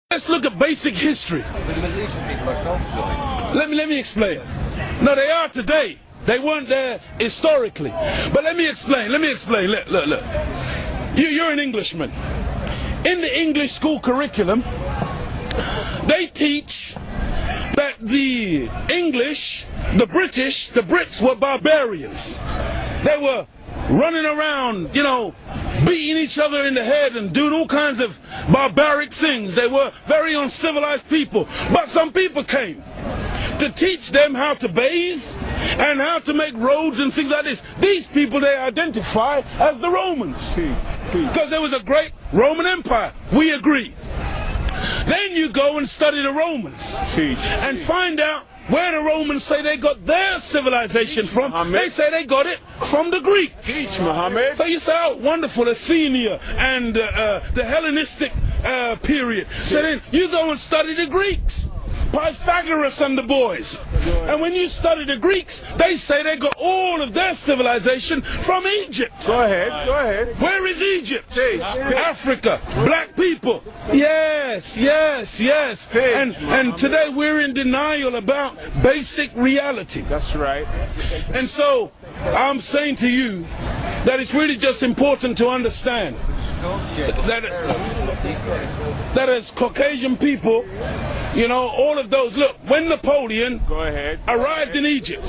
Let's look at basic history. Let me explain. No, they are today. They weren't there historically. But let me explain. Look. You're an Englishman. In the English school curriculum, they teach that the English, the British, the Brits were barbarians. They were running around, beating each other in the head and doing all kinds of barbaric things. They were very uncivilized people. But some people came to teach them how to bathe and how to make roads and things like this. These people they identify as the Romans, because there was a great Roman Empire. We agree. Then you go and study the Romans and find out where the Romans say they got their civilization from. Muhammad. They say they got it from the Greeks. Teach, Muhammad. So you say, oh, wonderful, Athenia and the Hellenistic period. So then you go and study the Greeks. Pythagoras and the boys. And when you study the Greeks, they say they got all of their civilization from Egypt. Go ahead. Where is Egypt? Teach. Africa. Black people. Yes. And today we're in denial about basic reality. That's right. And so I'm saying to you that it's really just important to understand that as Caucasian people, all of those, look, when Napoleon arrived in Egypt,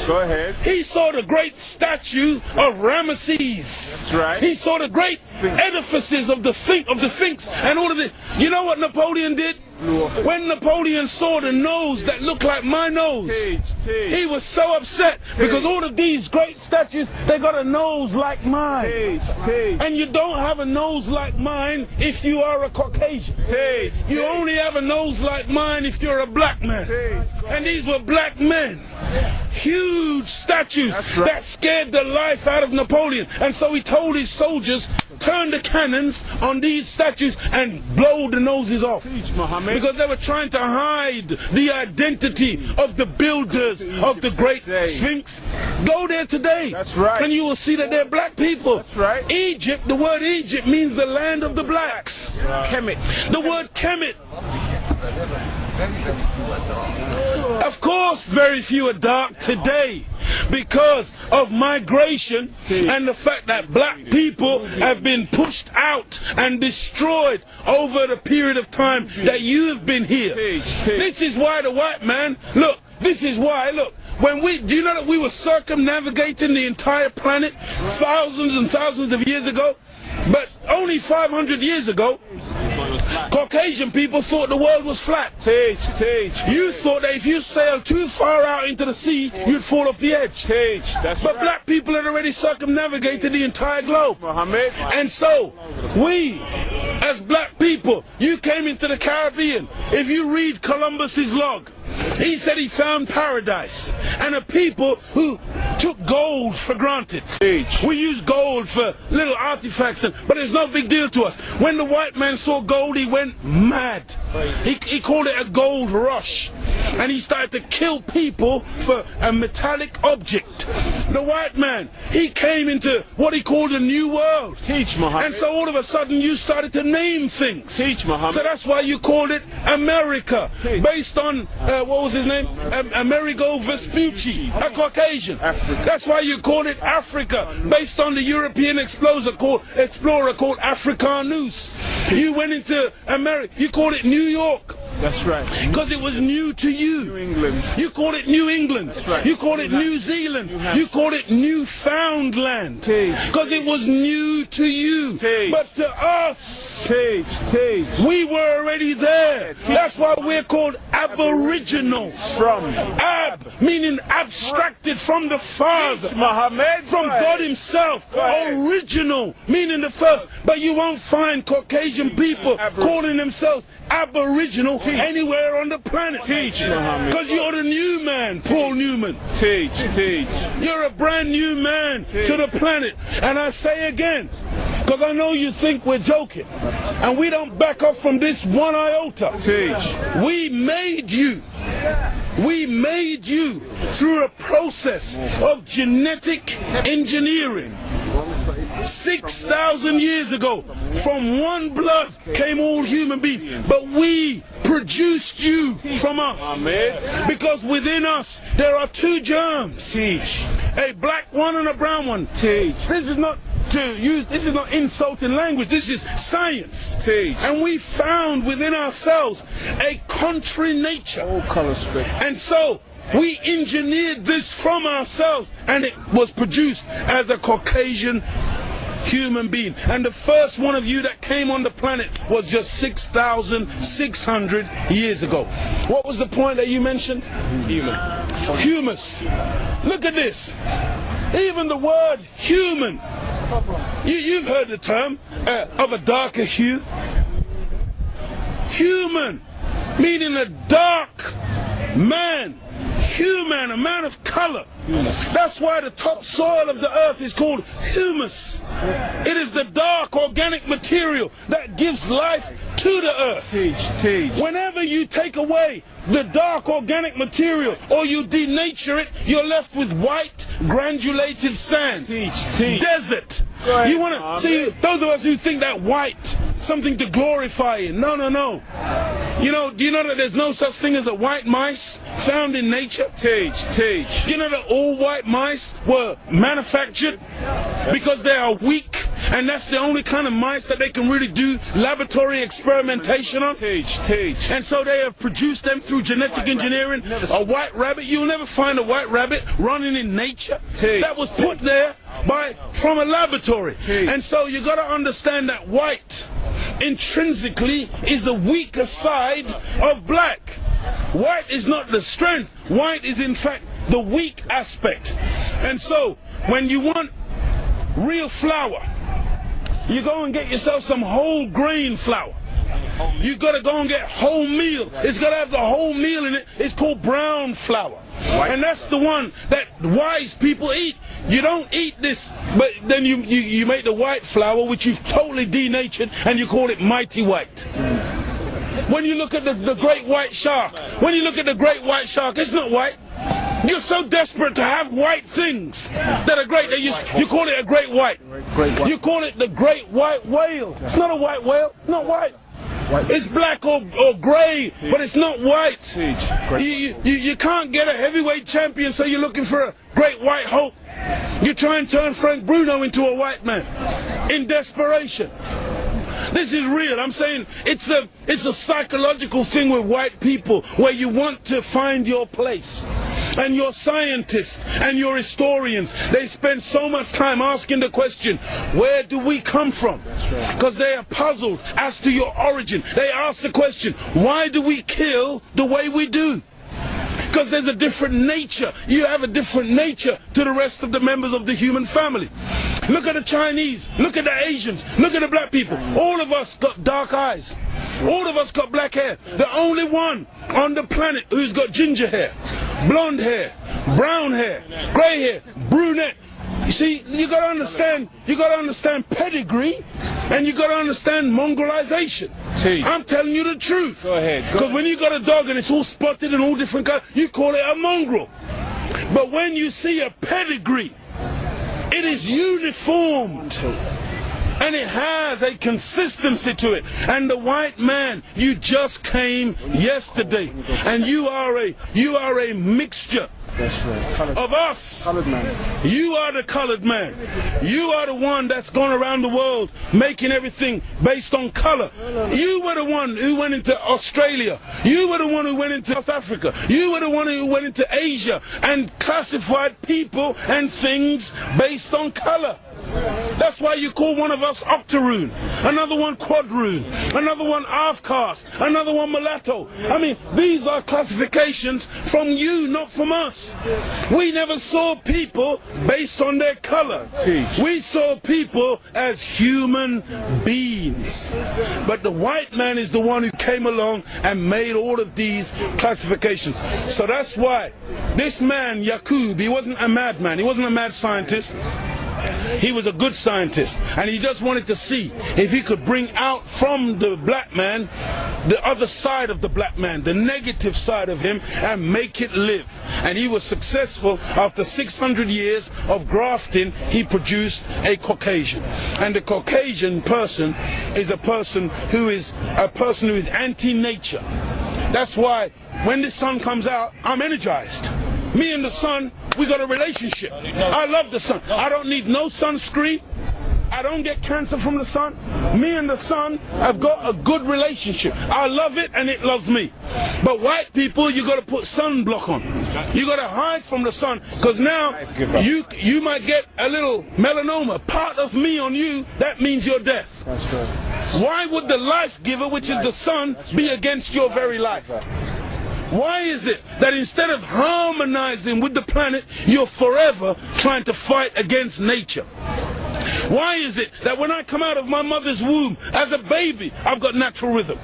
he saw the great statue of Ramesses. That's right. He saw the great edifices of the Sphinx and all of it. You know what Napoleon did? When Napoleon saw the nose that looked like my nose, he was so upset because all of these great statues, they got a nose like mine. And you don't have a nose like mine if you are a Caucasian. You only have a nose like mine if you're a black man. And these were black men. Huge statues that scared the life out of Napoleon. And so he told his soldiers, turn the cannons on these statues and blow the noses off. Because they were trying to hide the identity of the builders of the great Sphinx. Go there today. That's right. And you will see that they're black people. That's right. Egypt, the word Egypt means the land of the blacks. Kemet. The word Kemet. Of course, very few are dark today because of migration and the fact that black people have been pushed out and destroyed over the period of time that you have been here. This is why the white man, look, this is why, look, do you know that we were circumnavigating the entire planet thousands and thousands of years ago? But only 500 years ago, Caucasian people thought the world was flat. You thought that if you sailed too far out into the sea, you'd fall off the edge. But black people had already circumnavigated the entire globe. And so, we, as black people, you came into the Caribbean. If you read Columbus's log, he said he found paradise and a people who took gold for granted. We use gold for little artifacts, but it's no big deal to us. When the white man saw gold, he went mad. He called it a gold rush. And he started to kill people for a metallic object. The white man, he came into what he called a new world. And so all of a sudden you started to name things. So that's why you called it America, based on, what was his name? Amerigo Vespucci, a Caucasian. That's why you called it Africa, based on the European explorer called Africanus. You went into America, you called it New York. That's right. Because it was new to you. New England. You called it New England. That's right. You called it New Zealand. You called it Newfoundland. Because it was new to you. But to us, we were already there. That's why we're called aboriginals. From Ab, meaning abstracted from the Father. From God Himself. Original, meaning the first. But you won't find Caucasian people calling themselves aboriginal anywhere on the planet. Because you're the new man, Paul Newman. You're a brand new man to the planet. And I say again, because I know you think we're joking, and we don't back off from this one iota. We made you. We made you through a process of genetic engineering. 6,000 years ago, from one blood came all human beings. But we produced you from us. Ahmed. Because within us there are two germs. Teach. A black one and a brown one. Teach. This is not this is not insulting language. This is science. Teach. And we found within ourselves a contrary nature. All color spectrum. And so we engineered this from ourselves, and it was produced as a Caucasian human being. And the first one of you that came on the planet was just 6,600 years ago. What was the point that you mentioned? Humus. Look at this. Even the word human. You've heard the term of a darker hue. Human, meaning a dark man. Human, a man of color. That's why the topsoil of the earth is called humus. It is the dark organic material that gives life to the earth. Teach. Whenever you take away the dark organic material or you denature it, you're left with white granulated sand. Teach. Desert. You want to see those of us who think that white something to glorify in. No. You know, do you know that there's no such thing as a white mice found in nature? Teach. You know that all white mice were manufactured because they are weak, and that's the only kind of mice that they can really do laboratory experimentation on. Teach. And so they have produced them through genetic engineering. A white rabbit, you'll never find a white rabbit running in nature. That was put there from a laboratory. And so you got to understand that white intrinsically is the weaker side of black. White is not the strength. White is in fact the weak aspect. And so when you want real flour, you go and get yourself some whole grain flour. You got to go and get wholemeal. It's got to have the whole meal in it. It's called brown flour. And that's the one that wise people eat. You don't eat this, but then you make the white flour, which you've totally denatured, and you call it mighty white. When you look at the great white shark, it's not white. You're so desperate to have white things that are great that you call it a great white. You call it the great white whale. It's not a white whale, not white. It's black or grey, but it's not white. You can't get a heavyweight champion, so you're looking for a great white hope. You try and turn Frank Bruno into a white man in desperation. This is real. I'm saying it's a psychological thing with white people where you want to find your place. And your scientists and your historians, they spend so much time asking the question, where do we come from? Because they are puzzled as to your origin. They ask the question, why do we kill the way we do? Because there's a different nature. You have a different nature to the rest of the members of the human family. Look at the Chinese, look at the Asians, look at the black people. All of us got dark eyes. All of us got black hair. The only one on the planet who's got ginger hair, blonde hair, brown hair, grey hair, brunette. You see, you got to understand pedigree, and you got to understand mongrelization. I'm telling you the truth. Go ahead. Because when you got a dog and it's all spotted and all different colors, you call it a mongrel. But when you see a pedigree, it is uniformed. And it has a consistency to it. And the white man, you just came yesterday, and you are a mixture of us. You are the colored man. You are the one that's gone around the world making everything based on color. You were the one who went into Australia. You were the one who went into South Africa. You were the one who went into Asia and classified people and things based on color. That's why you call one of us octoroon, another one quadroon, another one half caste, another one mulatto. I mean, these are classifications from you, not from us. We never saw people based on their color. We saw people as human beings. But the white man is the one who came along and made all of these classifications. So that's why this man, Yaqub, he wasn't a madman, he wasn't a mad scientist. He was a good scientist, and he just wanted to see if he could bring out from the black man the other side of the black man, the negative side of him, and make it live. And he was successful. After 600 years of grafting, he produced a Caucasian. And the Caucasian person is a person who is anti-nature. That's why when the sun comes out, I'm energized. Me and the sun, we got a relationship. I love the sun. I don't need no sunscreen. I don't get cancer from the sun. Me and the sun have got a good relationship. I love it and it loves me. But white people, you got to put sunblock on. You got to hide from the sun, because now you might get a little melanoma. Part of me on you, that means your death. Why would the life giver, which is the sun, be against your very life? Why is it that instead of harmonizing with the planet, you're forever trying to fight against nature? Why is it that when I come out of my mother's womb as a baby, I've got natural rhythm?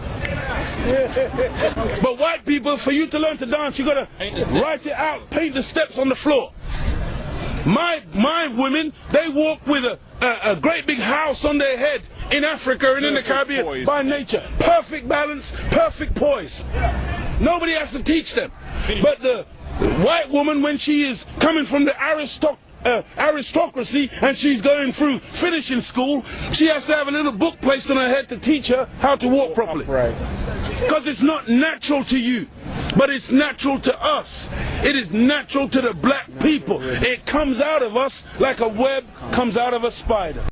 But white people, for you to learn to dance, you got to write it out, paint the steps on the floor. My women, they walk with a great big house on their head in Africa and in the Caribbean by nature. Perfect balance, perfect poise. Nobody has to teach them. But the white woman, when she is coming from the aristocracy and she's going through finishing school, she has to have a little book placed on her head to teach her how to walk properly. Because it's not natural to you, but it's natural to us. It is natural to the black people. It comes out of us like a web comes out of a spider.